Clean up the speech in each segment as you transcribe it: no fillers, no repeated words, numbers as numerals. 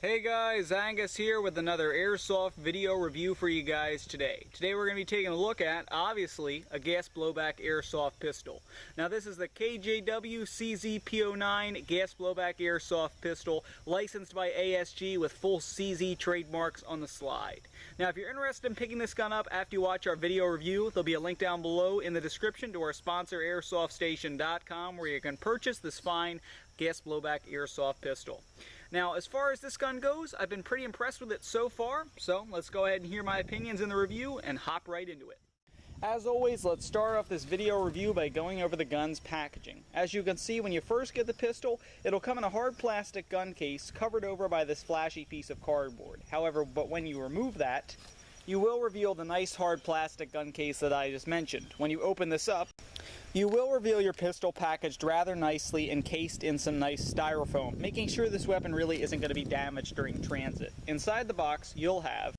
Hey guys, Angus here with another Airsoft video review for you guys today. Today we're going to be taking a look at, obviously, a gas blowback airsoft pistol. Now this is the KJW CZ P-09 gas blowback airsoft pistol, licensed by ASG with full CZ trademarks on the slide. Now if you're interested in picking this gun up after you watch our video review, there'll be a link down below in the description to our sponsor AirsoftStation.com where you can purchase this fine gas blowback airsoft pistol. Now, as far as this gun goes, I've been pretty impressed with it so far, so let's go ahead and hear my opinions in the review and hop right into it. As always, let's start off this video review by going over the gun's packaging. As you can see, when you first get the pistol, it'll come in a hard plastic gun case covered over by this flashy piece of cardboard. However, when you remove that, you will reveal the nice hard plastic gun case that I just mentioned. When you open this up, you will reveal your pistol packaged rather nicely, encased in some nice styrofoam, making sure this weapon really isn't going to be damaged during transit. Inside the box, you'll have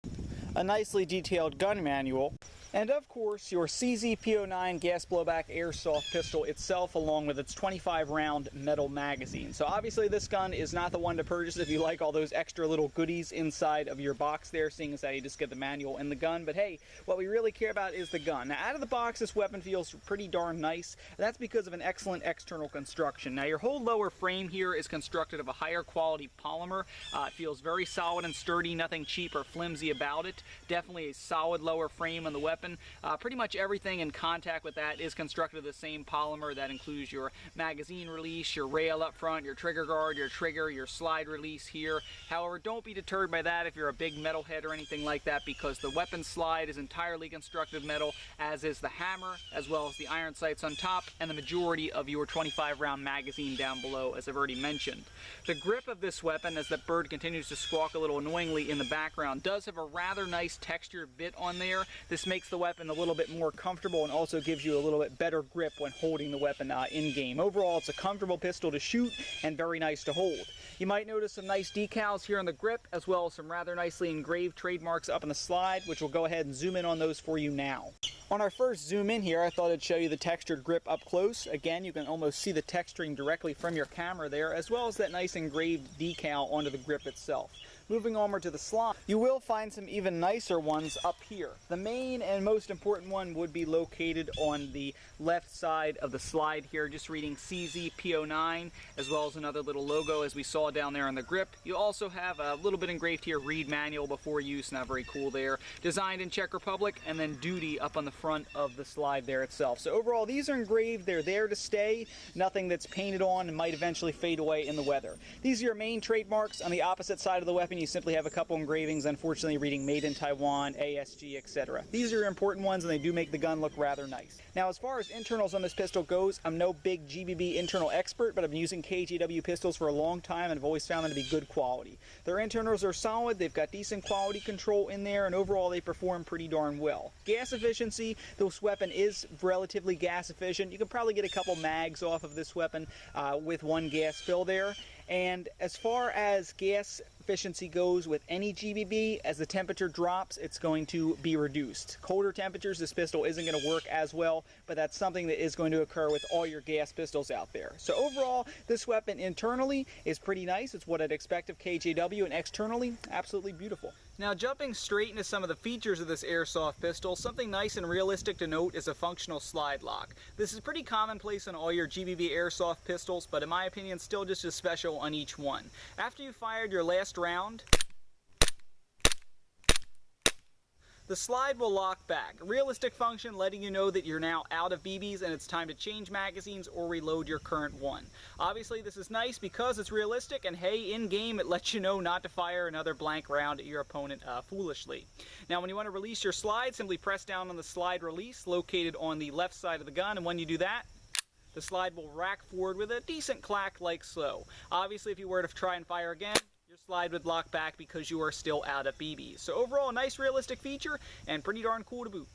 a nicely detailed gun manual, and of course your CZ P-09 gas blowback airsoft pistol itself, along with its 25 round metal magazine. So obviously this gun is not the one to purchase if you like all those extra little goodies inside of your box there, seeing as how you just get the manual and the gun. But hey, what we really care about is the gun. Now out of the box, this weapon feels pretty darn nice, and that's because of an excellent external construction. Now your whole lower frame here is constructed of a higher quality polymer. It feels very solid and sturdy, nothing cheap or flimsy about it. Definitely a solid lower frame on the weapon. Pretty much everything in contact with that is constructed of the same polymer. That includes your magazine release, your rail up front, your trigger guard, your trigger, your slide release here. However, don't be deterred by that if you're a big metalhead or anything like that, because the weapon slide is entirely constructed of metal, as is the hammer, as well as the iron sights on top, and the majority of your 25 round magazine down below, as I've already mentioned. The grip of this weapon, as that bird continues to squawk a little annoyingly in the background, does have a rather nice textured bit on there. This makes the weapon a little bit more comfortable and also gives you a little bit better grip when holding the weapon in game. Overall, it's a comfortable pistol to shoot and very nice to hold. You might notice some nice decals here on the grip, as well as some rather nicely engraved trademarks up on the slide, which we'll go ahead and zoom in on those for you now. On our first zoom in here, I thought I'd show you the textured grip up close. Again, you can almost see the texturing directly from your camera there, as well as that nice engraved decal onto the grip itself. Moving onward to the slide, you will find some even nicer ones up here. The main and most important one would be located on the left side of the slide here, just reading CZ P-09, as well as another little logo as we saw down there on the grip. You also have a little bit engraved here, read manual before use, not very cool there. Designed in Czech Republic, and then duty up on the front of the slide there itself. So overall, these are engraved, they're there to stay, nothing that's painted on and might eventually fade away in the weather. These are your main trademarks. On the opposite side of the weapon, you simply have a couple engravings, unfortunately reading Made in Taiwan, ASG, etc. These are important ones, and they do make the gun look rather nice. Now, as far as internals on this pistol goes, I'm no big GBB internal expert, but I've been using KJW pistols for a long time and I've always found them to be good quality. Their internals are solid, they've got decent quality control in there, and overall they perform pretty darn well. Gas efficiency, this weapon is relatively gas efficient. You can probably get a couple mags off of this weapon with one gas fill there. And as far as gas efficiency goes with any GBB, as the temperature drops, it's going to be reduced. Colder temperatures, this pistol isn't going to work as well, but that's something that is going to occur with all your gas pistols out there. So overall, this weapon internally is pretty nice. It's what I'd expect of KJW, and externally, absolutely beautiful. Now, jumping straight into some of the features of this airsoft pistol, something nice and realistic to note is a functional slide lock. This is pretty commonplace on all your GBB airsoft pistols, but in my opinion, still just as special on each one. After you fired your last round, the slide will lock back. A realistic function letting you know that you're now out of BBs and it's time to change magazines or reload your current one. Obviously this is nice because it's realistic, and hey, in game it lets you know not to fire another blank round at your opponent foolishly. Now when you want to release your slide, simply press down on the slide release located on the left side of the gun, and when you do that, the slide will rack forward with a decent clack like so. Obviously if you were to try and fire again, your slide would lock back because you are still out of BBs. So overall, a nice realistic feature and pretty darn cool to boot.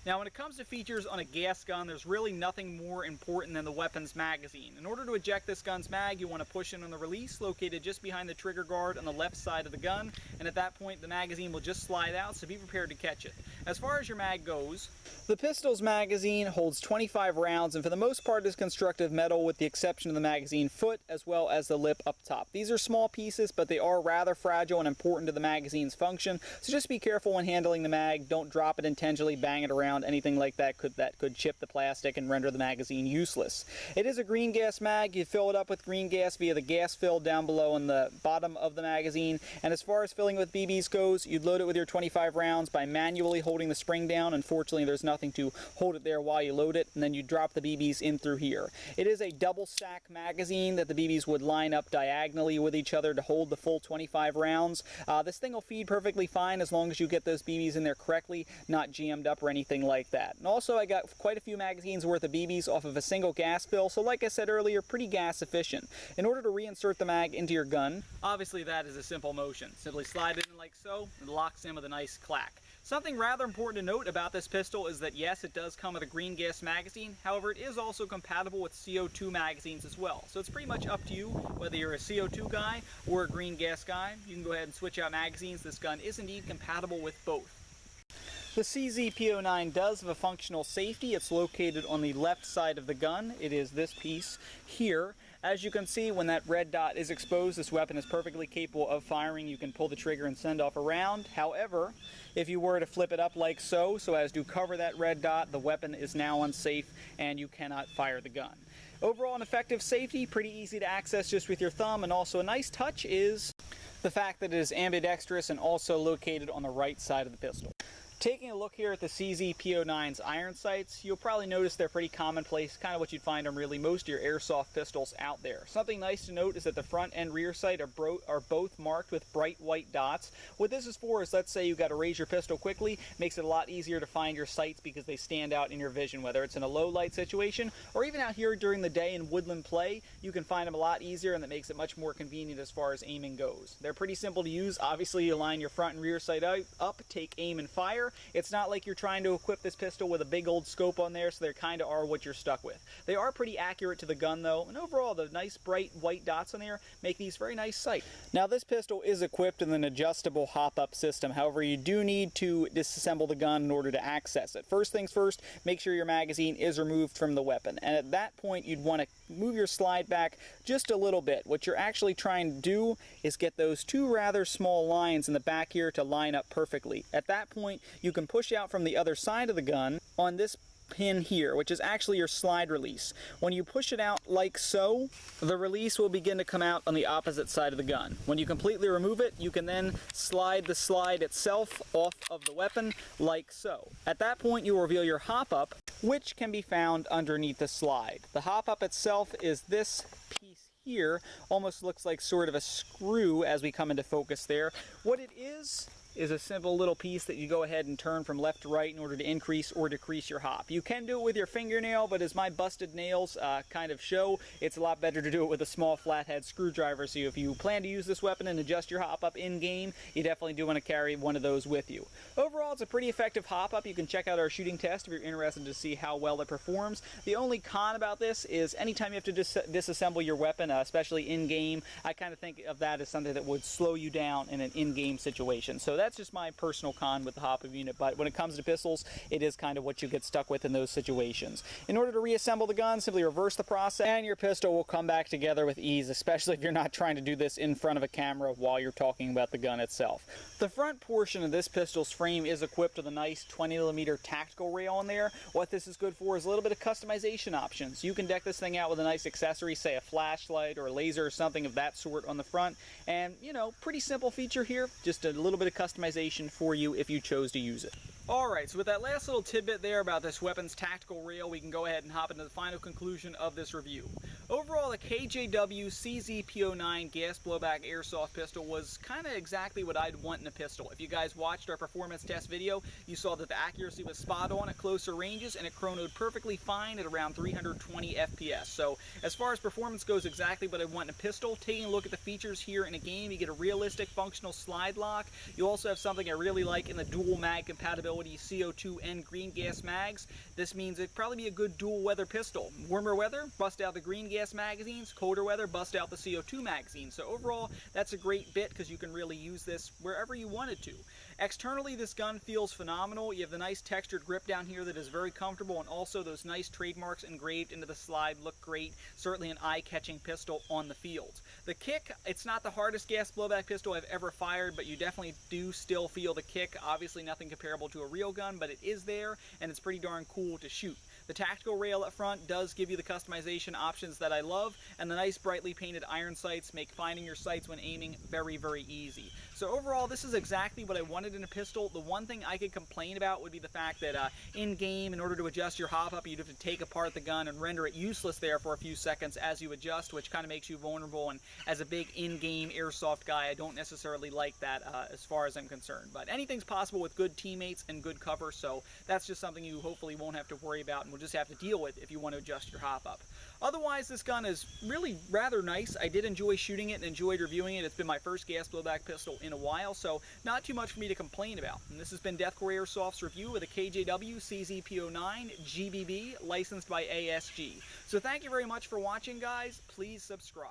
Now when it comes to features on a gas gun, there's really nothing more important than the weapon's magazine. In order to eject this gun's mag, you want to push in on the release located just behind the trigger guard on the left side of the gun, and at that point the magazine will just slide out, so be prepared to catch it. As far as your mag goes, the pistol's magazine holds 25 rounds and for the most part is constructed of metal with the exception of the magazine foot as well as the lip up top. These are small pieces, but they are rather fragile and important to the magazine's function, so just be careful when handling the mag. Don't drop it intentionally, bang it around. Anything like that could chip the plastic and render the magazine useless. It is a green gas mag. You fill it up with green gas via the gas fill down below on the bottom of the magazine, and as far as filling with BBs goes, you'd load it with your 25 rounds by manually holding the spring down. Unfortunately, there's nothing to hold it there while you load it, and then you drop the BBs in through here. It is a double stack magazine that the BBs would line up diagonally with each other to hold the full 25 rounds. This thing will feed perfectly fine as long as you get those BBs in there correctly, not jammed up or anything like that. And also I got quite a few magazines worth of BBs off of a single gas fill, so like I said earlier, pretty gas efficient. In order to reinsert the mag into your gun, obviously that is a simple motion. Simply slide it in like so, and locks in with a nice clack. Something rather important to note about this pistol is that yes, it does come with a green gas magazine, however it is also compatible with CO2 magazines as well. So it's pretty much up to you whether you're a CO2 guy or a green gas guy. You can go ahead and switch out magazines. This gun is indeed compatible with both. The CZ P-09 does have a functional safety. It's located on the left side of the gun. It is this piece here. As you can see, when that red dot is exposed, this weapon is perfectly capable of firing. You can pull the trigger and send off a round. However, if you were to flip it up like so as to cover that red dot, the weapon is now unsafe and you cannot fire the gun. Overall, an effective safety, pretty easy to access just with your thumb, and also a nice touch is the fact that it is ambidextrous and also located on the right side of the pistol. Taking a look here at the CZ P-09's iron sights, you'll probably notice they're pretty commonplace, kind of what you'd find on really most of your airsoft pistols out there. Something nice to note is that the front and rear sight are both marked with bright white dots. What this is for is, let's say you got to raise your pistol quickly, makes it a lot easier to find your sights because they stand out in your vision, whether it's in a low light situation or even out here during the day in woodland play. You can find them a lot easier, and that makes it much more convenient as far as aiming goes. They're pretty simple to use. Obviously, you line your front and rear sight up, take aim and fire. It's not like you're trying to equip this pistol with a big old scope on there, so they kind of are what you're stuck with. They are pretty accurate to the gun though, and overall the nice bright white dots on there make these very nice sight. Now this pistol is equipped with an adjustable hop-up system. However, you do need to disassemble the gun in order to access it. First things first, make sure your magazine is removed from the weapon, and at that point you'd want to move your slide back just a little bit. What you're actually trying to do is get those two rather small lines in the back here to line up perfectly. At that point you can push out from the other side of the gun on this pin here, which is actually your slide release. When you push it out like so, the release will begin to come out on the opposite side of the gun. When you completely remove it, you can then slide the slide itself off of the weapon like so. At that point, you will reveal your hop-up, which can be found underneath the slide. The hop-up itself is this piece here. Almost looks like sort of a screw as we come into focus there. What it is a simple little piece that you go ahead and turn from left to right in order to increase or decrease your hop. You can do it with your fingernail, but as my busted nails kind of show, it's a lot better to do it with a small flathead screwdriver. So if you plan to use this weapon and adjust your hop up in game, you definitely do want to carry one of those with you. Overall, it's a pretty effective hop up. You can check out our shooting test if you're interested to see how well it performs. The only con about this is anytime you have to disassemble your weapon, especially in game, I kind of think of that as something that would slow you down in an in-game situation. So that's just my personal con with the hop-up unit, but when it comes to pistols, it is kind of what you get stuck with in those situations. In order to reassemble the gun, simply reverse the process, and your pistol will come back together with ease, especially if you're not trying to do this in front of a camera while you're talking about the gun itself. The front portion of this pistol's frame is equipped with a nice 20mm tactical rail on there. What this is good for is a little bit of customization options. You can deck this thing out with a nice accessory, say a flashlight or a laser or something of that sort on the front, and you know, pretty simple feature here, just a little bit of customization for you if you chose to use it. Alright, so with that last little tidbit there about this weapon's tactical rail, we can go ahead and hop into the final conclusion of this review. Overall, the KJW CZ P-09 gas blowback airsoft pistol was kind of exactly what I'd want in a pistol. If you guys watched our performance test video, you saw that the accuracy was spot on at closer ranges and it chronoed perfectly fine at around 320 FPS. So as far as performance goes, exactly what I want in a pistol. Taking a look at the features here in a game, you get a realistic functional slide lock. You also have something I really like in the dual mag compatibility CO2 and green gas mags. This means it'd probably be a good dual weather pistol. Warmer weather, bust out the green gas magazines. Colder weather, bust out the CO2 magazine. So overall, that's a great bit because you can really use this wherever you wanted to. Externally, this gun feels phenomenal. You have the nice textured grip down here that is very comfortable, and also those nice trademarks engraved into the slide look great. Certainly an eye-catching pistol on the field. The kick, it's not the hardest gas blowback pistol I've ever fired, but you definitely do still feel the kick. Obviously nothing comparable to a real gun, but it is there, and it's pretty darn cool to shoot. The tactical rail up front does give you the customization options that I love, and the nice brightly painted iron sights make finding your sights when aiming very, very easy. So overall, this is exactly what I wanted in a pistol. The one thing I could complain about would be the fact that in-game, in order to adjust your hop-up, you'd have to take apart the gun and render it useless there for a few seconds as you adjust, which kind of makes you vulnerable, and as a big in-game airsoft guy, I don't necessarily like that as far as I'm concerned. But anything's possible with good teammates and good cover, so that's just something you hopefully won't have to worry about and will just have to deal with if you want to adjust your hop-up. Otherwise, this gun is really rather nice. I did enjoy shooting it and enjoyed reviewing it. It's been my first gas blowback pistol in a while, so not too much for me to complain about. And this has been Deathcore Airsoft's review of the KJW CZ P-09 GBB, licensed by ASG. So thank you very much for watching, guys. Please subscribe.